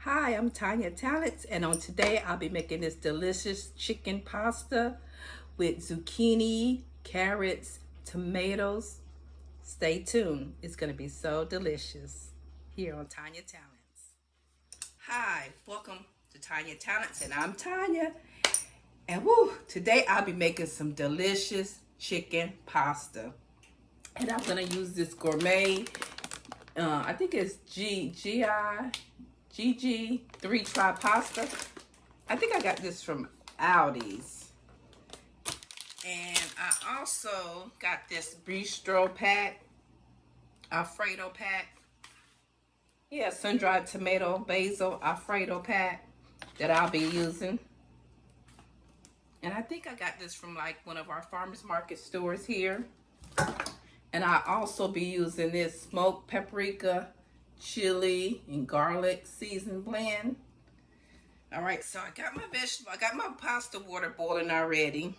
Hi, I'm Tanya Talents, and on today I'll be making this delicious chicken pasta with zucchini, carrots, tomatoes. Stay tuned. It's going to be so delicious here on Tanya Talents. Hi, welcome to Tanya Talents, and I'm Tanya. And today I'll be making some delicious chicken pasta. And I'm going to use this gourmet, I think it's GG 3-try pasta. I think I got this from Aldi's. And I also got this bistro pack, Alfredo pack. Yeah, sun-dried tomato, basil, Alfredo pack that I'll be using. And I think I got this from like one of our farmers market stores here. And I'll also be using this smoked paprika, chili, and garlic seasoned blend. All right, so I got my pasta water boiling already.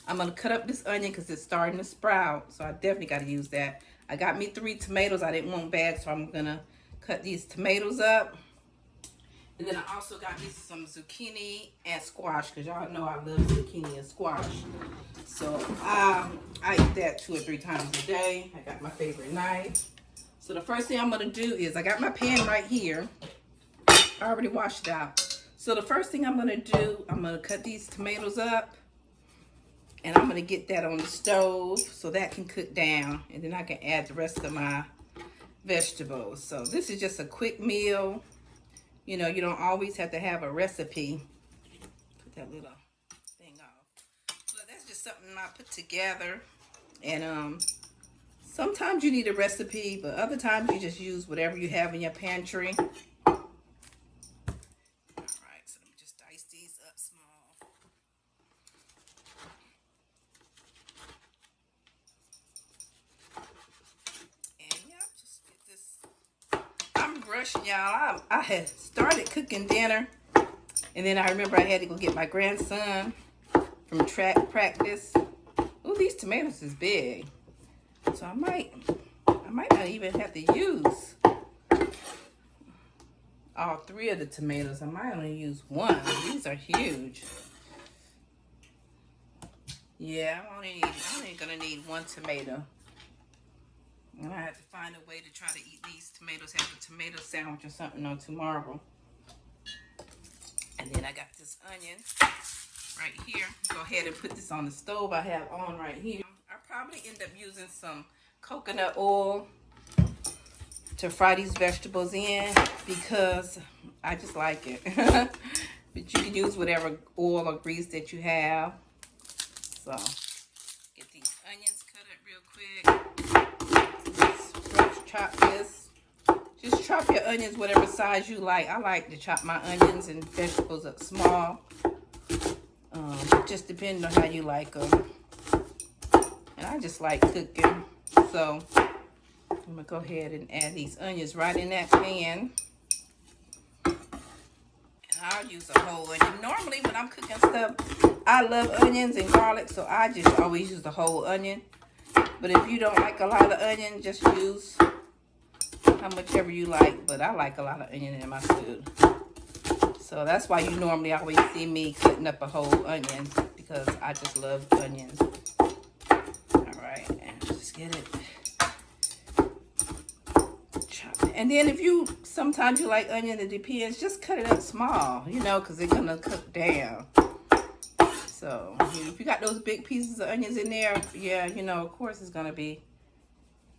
I'm gonna cut up this onion because it's starting to sprout, so I definitely gotta use that. I got me 3 tomatoes. I didn't want bags, so I'm gonna cut these tomatoes up. And then I also got me some zucchini and squash because y'all know I love zucchini and squash. So I eat that 2 or 3 times a day. I got my favorite knife. So the first thing I'm gonna do is I got my pan right here. I already washed it out. So the first thing I'm gonna do, I'm gonna cut these tomatoes up and I'm gonna get that on the stove so that can cook down, and then I can add the rest of my vegetables. So this is just a quick meal. You know, you don't always have to have a recipe. Put that little thing off. But that's just something I put together. And sometimes you need a recipe, but other times you just use whatever you have in your pantry. Rushing, y'all. I had started cooking dinner, and then I remember I had to go get my grandson from track practice. Ooh, these tomatoes is big, so I might not even have to use all 3 of the tomatoes. I might only use 1. These are huge. Yeah, I'm only gonna need 1 tomato. And I have to find a way to try to eat these tomatoes, have a tomato sandwich or something on tomorrow. And then I got this onion right here. Go ahead and put this on the stove I have on right here. I probably end up using some coconut oil to fry these vegetables in because I just like it. But you can use whatever oil or grease that you have. So get these onions cut up real quick. Chop this. Just chop your onions whatever size you like. I like to chop my onions and vegetables up small. Just depending on how you like them. And I just like cooking. So I'm gonna go ahead and add these onions right in that pan. And I'll use a whole onion. Normally when I'm cooking stuff, I love onions and garlic, so I just always use the whole onion. But if you don't like a lot of onion, just use how much ever you like, but I like a lot of onion in my stew. So that's why you normally always see me cutting up a whole onion, because I just love onions. Alright, and just get it chopped. And then if you, sometimes you like onion, it depends, just cut it up small, you know, because they're going to cook down. So if you got those big pieces of onions in there, yeah, you know, of course it's going to be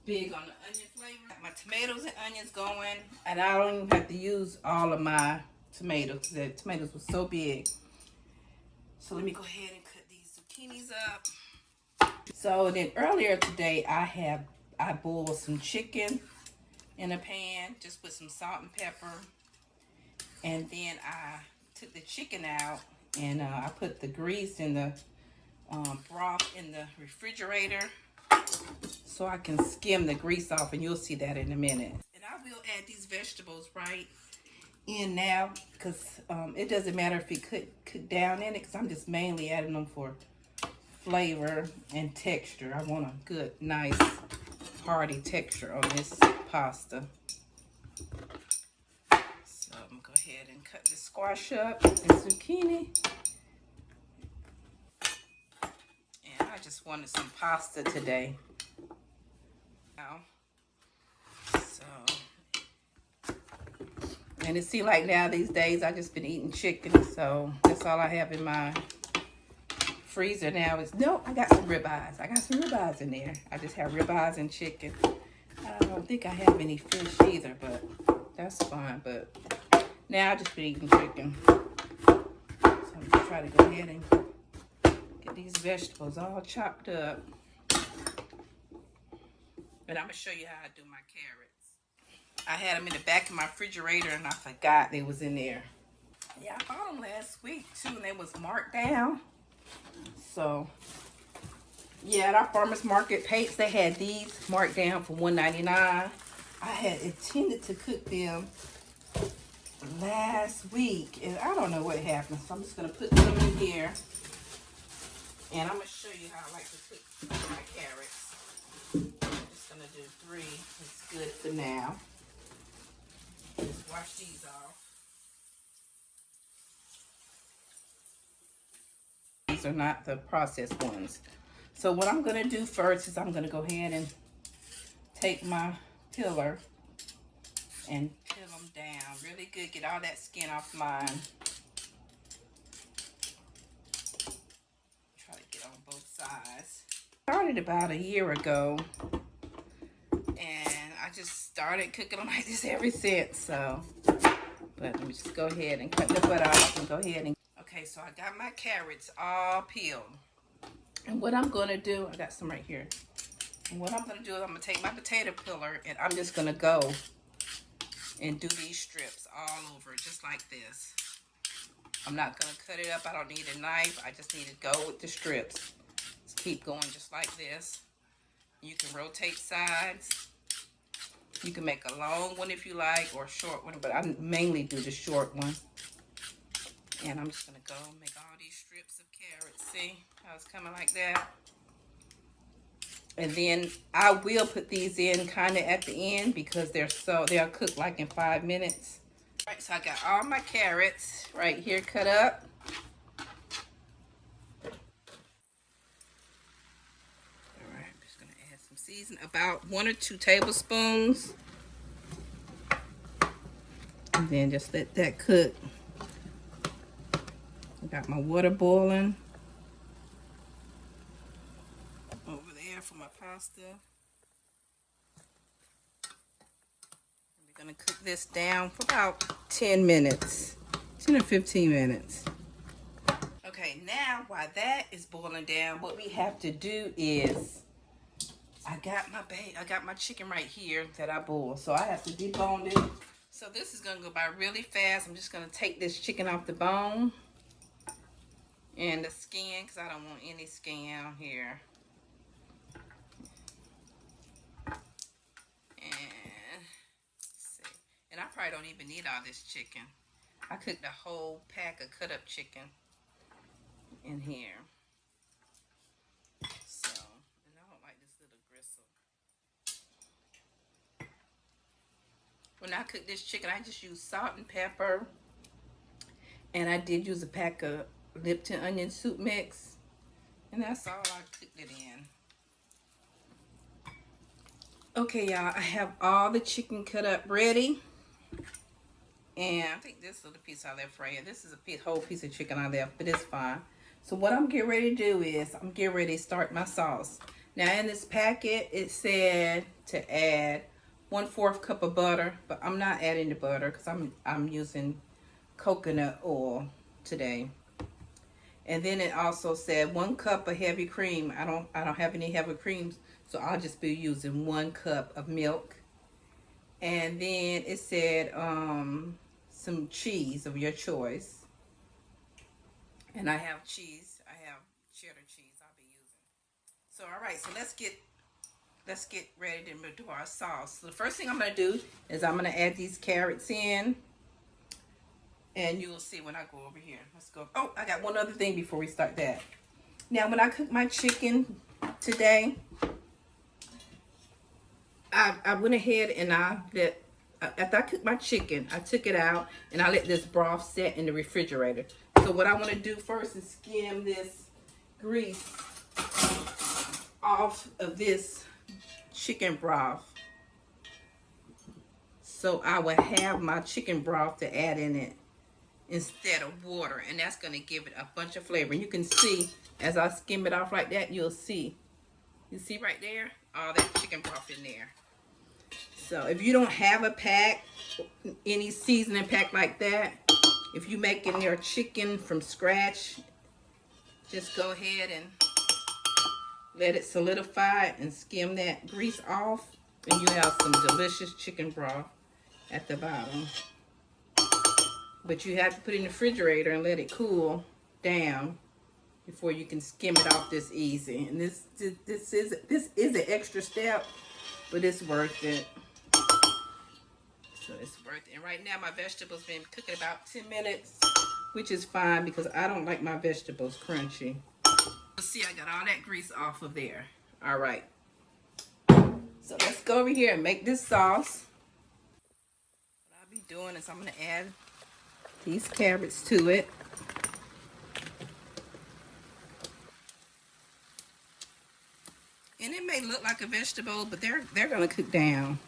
big on the onion flavor. Got my tomatoes and onions going, and I don't even have to use all of my tomatoes. The tomatoes were so big. So let me go ahead and cut these zucchinis up. So then earlier today I boiled some chicken in a pan, just with some salt and pepper, and then I took the chicken out and I put the grease in the broth in the refrigerator, so I can skim the grease off, and you'll see that in a minute. And I will add these vegetables right in now, because it doesn't matter if it cook down in it, because I'm just mainly adding them for flavor and texture. I want a good, nice, hearty texture on this pasta. So I'm gonna go ahead ahead and cut the squash up and zucchini. And I just wanted some pasta today. Now, so, and it seems like now these days I just been eating chicken, so that's all I have in my freezer now. Is no, I got some ribeyes. I got some ribeyes in there. I just have ribeyes and chicken. I don't think I have any fish either, but that's fine. But now I just been eating chicken. So I'm gonna try to go ahead and get these vegetables all chopped up. And I'm gonna show you how I do my carrots. I had them in the back of my refrigerator and I forgot they was in there. Yeah, I bought them last week too, and they was marked down. So yeah, at our farmers market Pates, they had these marked down for $1.99. I had intended to cook them last week, and I don't know what happened. So I'm just gonna put them in here, and I'm gonna show you how I like to cook my carrots. I'm just gonna do 3. It's good for now. Just wash these off. These are not the processed ones. So what I'm gonna do first is I'm gonna go ahead and take my peeler and peel them down really good. Get all that skin off mine. Try to get on both sides. Started about a year ago, and I just started cooking them like this ever since. So, but let me just go ahead and cut the butt off and go ahead and. Okay, so I got my carrots all peeled, and what I'm gonna do, I got some right here. And what I'm gonna do is I'm gonna take my potato peeler and I'm just gonna go and do these strips all over, just like this. I'm not gonna cut it up. I don't need a knife. I just need to go with the strips. Just keep going just like this. You can rotate sides. You can make a long one if you like, or a short one, but I mainly do the short one. And I'm just gonna go make all these strips of carrots. See how it's coming like that? And then I will put these in kind of at the end because they'll cook like in 5 minutes. All right, so I got all my carrots right here cut up. All right, I'm just gonna add some seasoning, about 1 or 2 tablespoons. And then just let that cook. I got my water boiling over there for my pasta. We're gonna cook this down for about 10 minutes, 10 or 15 minutes. Okay, now while that is boiling down, what we have to do is, I got my chicken right here that I boiled, so I have to debone it. So this is gonna go by really fast. I'm just gonna take this chicken off the bone and the skin, because I don't want any skin on here. And I probably don't even need all this chicken. I cooked a whole pack of cut up chicken in here. So, and I don't like this little gristle. When I cook this chicken, I just use salt and pepper. And I did use a pack of Lipton onion soup mix. And that's all I cooked it in. Okay, y'all, I have all the chicken cut up ready. And I think this little piece I left right here. This is a whole piece of chicken I left, but it's fine. So what I'm getting ready to do is I'm getting ready to start my sauce. Now in this packet, it said to add 1/4 cup of butter, but I'm not adding the butter because I'm using coconut oil today. And then it also said 1 cup of heavy cream. I don't have any heavy creams, so I'll just be using 1 cup of milk. And then it said some cheese of your choice. And I have cheese. I have cheddar cheese I'll be using. So all right, so let's get ready to do our sauce. So the first thing I'm going to do is I'm going to add these carrots in. And you'll see when I go over here. Let's go. Oh, I got one other thing before we start that. Now, when I cook my chicken today, I went ahead and I let after I cooked my chicken, I took it out and I let this broth set in the refrigerator. So what I want to do first is skim this grease off of this chicken broth. So I will have my chicken broth to add in it instead of water. And that's going to give it a bunch of flavor. And you can see, as I skim it off like that, you'll see. You see right there? All that chicken broth in there. So if you don't have a pack, any seasoning pack like that, if you're making your chicken from scratch, just go ahead and let it solidify and skim that grease off. And you have some delicious chicken broth at the bottom. But you have to put it in the refrigerator and let it cool down before you can skim it off this easy. And this is an extra step, but it's worth it. So it's worth it. And right now my vegetables been cooking about 10 minutes, which is fine because I don't like my vegetables crunchy. See, I got all that grease off of there. All right. So let's go over here and make this sauce. What I'll be doing is I'm going to add these carrots to it. And it may look like a vegetable, but they're going to cook down.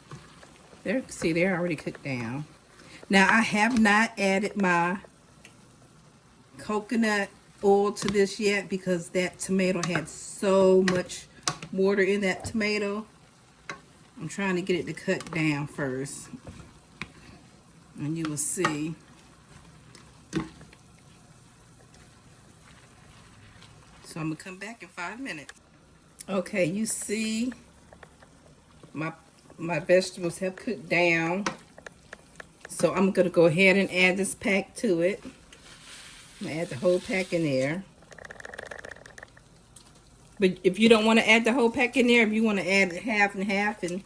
See, they're already cooked down. Now, I have not added my coconut oil to this yet because that tomato had so much water in that tomato. I'm trying to get it to cut down first. And you will see. So I'm going to come back in 5 minutes. Okay, you see my vegetables have cooked down. So I'm going to go ahead and add this pack to it. I'm going to add the whole pack in there. But if you don't want to add the whole pack in there, if you want to add half and half and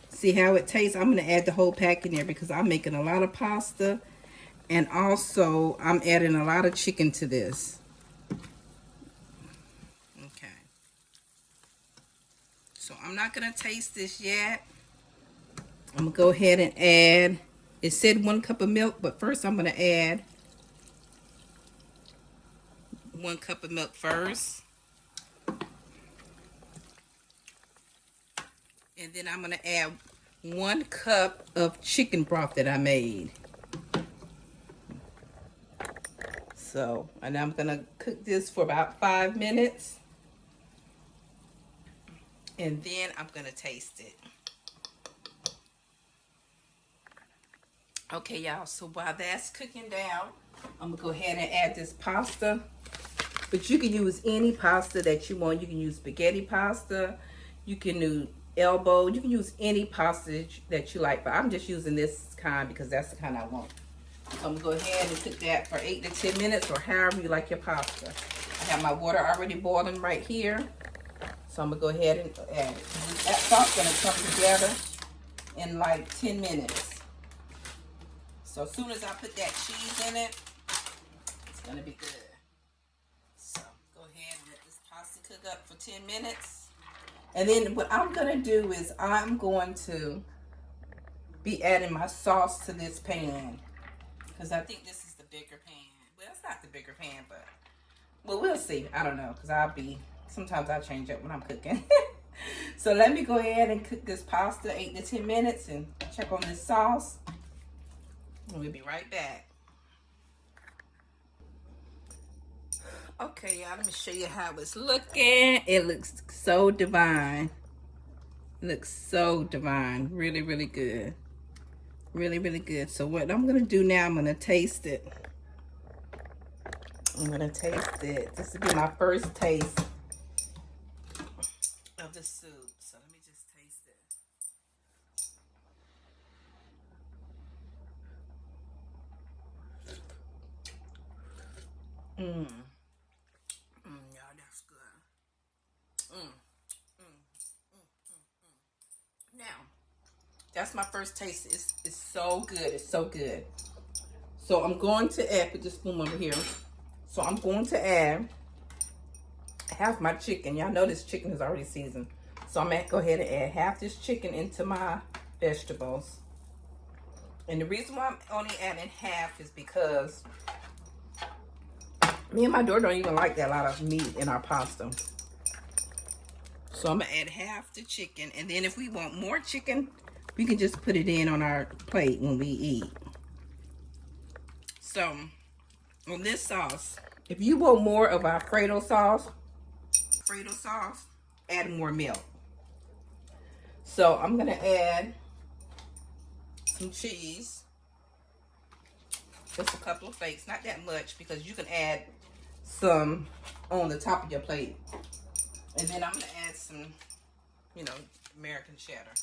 see how it tastes, I'm going to add the whole pack in there because I'm making a lot of pasta. And also, I'm adding a lot of chicken to this. Okay. So I'm not going to taste this yet. I'm going to go ahead and add, it said 1 cup of milk, but first I'm going to add 1 cup of milk first. And then I'm going to add 1 cup of chicken broth that I made. So, and I'm going to cook this for about 5 minutes. And then I'm going to taste it. Okay, y'all, so while that's cooking down, I'm going to go ahead and add this pasta. But you can use any pasta that you want. You can use spaghetti pasta. You can use elbow. You can use any pasta that you like. But I'm just using this kind because that's the kind I want. So I'm going to go ahead and cook that for 8 to 10 minutes or however you like your pasta. I have my water already boiling right here. So I'm going to go ahead and add it. That sauce is going to come together in like 10 minutes. So as soon as I put that cheese in it, it's going to be good. So go ahead and let this pasta cook up for 10 minutes. And then what I'm going to do is I'm going to be adding my sauce to this pan. Because I think this is the bigger pan. Well, it's not the bigger pan, but well, we'll see. I don't know. Because sometimes I change up when I'm cooking. So let me go ahead and cook this pasta 8 to 10 minutes and check on this sauce. And we'll be right back. Okay, y'all, let me show you how it's looking. It looks so divine. It looks so divine. Really, really good. Really, really good. So what I'm going to do now, I'm going to taste it. I'm going to taste it. This will be my first taste of the soup. So let me just taste it. Y'all, that's good. Now, that's my first taste. It's so good. It's so good. So I'm going to add, put this spoon over here. So I'm going to add half my chicken. Y'all know this chicken is already seasoned. So I'm going to go ahead and add half this chicken into my vegetables. And the reason why I'm only adding half is because me and my daughter don't even like that lot of meat in our pasta. So I'm gonna add half the chicken, and then if we want more chicken, we can just put it in on our plate when we eat. So on this sauce, if you want more of Alfredo sauce, add more milk. So I'm gonna add some cheese, just a couple of flakes, not that much, because you can add some on the top of your plate. And then I'm gonna add some, American cheddar,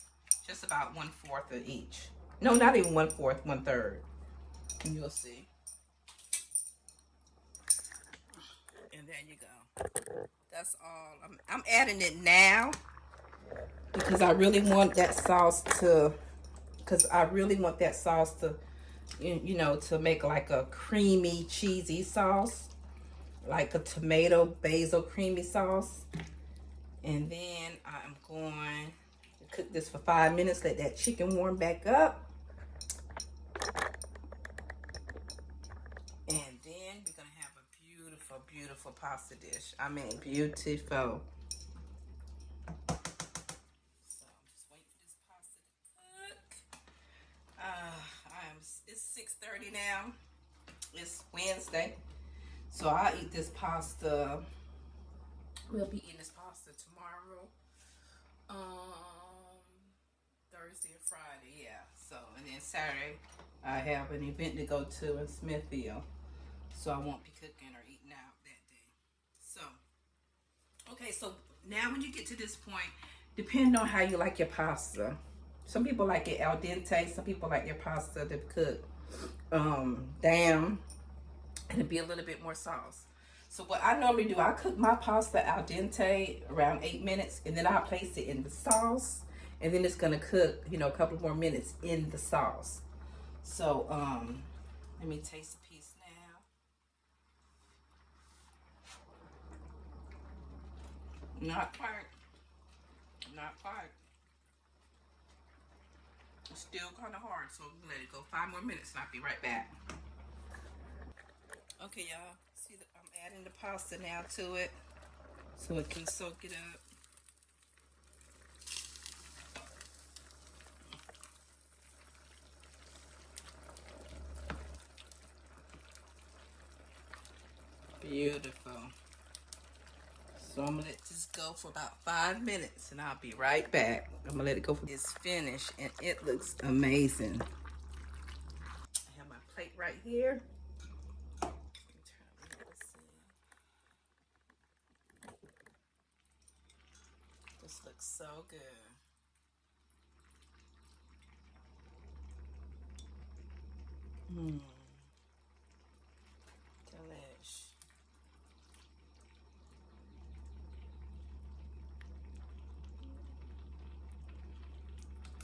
just about 1/4 of each. No, not even 1/4, 1/3. And you'll see. And there you go. That's all. I'm adding it now because I really want that sauce to, to make like a creamy, cheesy sauce, like a tomato basil creamy sauce. And then I'm going to cook this for 5 minutes, let that chicken warm back up. And then we're going to have a beautiful, beautiful pasta dish. I mean, beautiful. So I'm just waiting for this pasta to cook. It's 6:30 now. It's Wednesday. So I'll eat this pasta. We'll be eating this pasta tomorrow. Thursday and Friday, yeah. So, and then Saturday, I have an event to go to in Smithfield. So I won't be cooking or eating out that day. So, okay, so now when you get to this point, depending on how you like your pasta. Some people like it al dente. Some people like their pasta to cook down and to be a little bit more sauce. So what I normally do, I cook my pasta al dente around 8 minutes, and then I place it in the sauce, and then it's gonna cook, a couple more minutes in the sauce. So let me taste a piece now. Not quite. Not quite. It's still kind of hard, so let it go 5 more minutes, and I'll be right back. Okay, y'all. See, I'm adding the pasta now to it, so it can soak it up. Beautiful. So I'm gonna let this go for about 5 minutes, and I'll be right back. I'm gonna let it go. It's finished, and it looks amazing. I have my plate right here. This looks so good. Delish.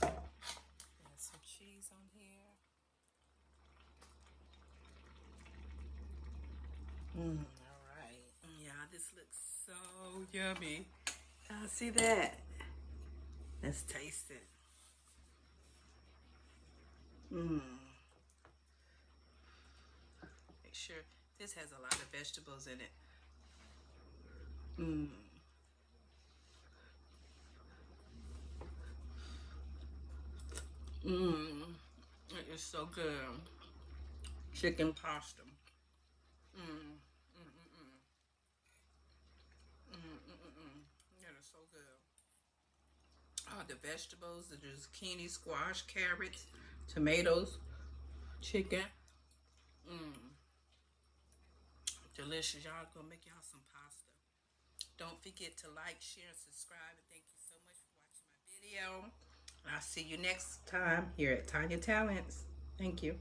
Add some cheese on here. All right. Yeah, this looks so yummy. See that? Let's taste it. Make sure this has a lot of vegetables in it. It is so good. Chicken pasta. That is so good. The vegetables, the zucchini, squash, carrots, tomatoes, chicken. Delicious. Y'all go make y'all some pasta. Don't forget to like, share, and subscribe. And thank you so much for watching my video. And I'll see you next time here at Tanya Talents. Thank you.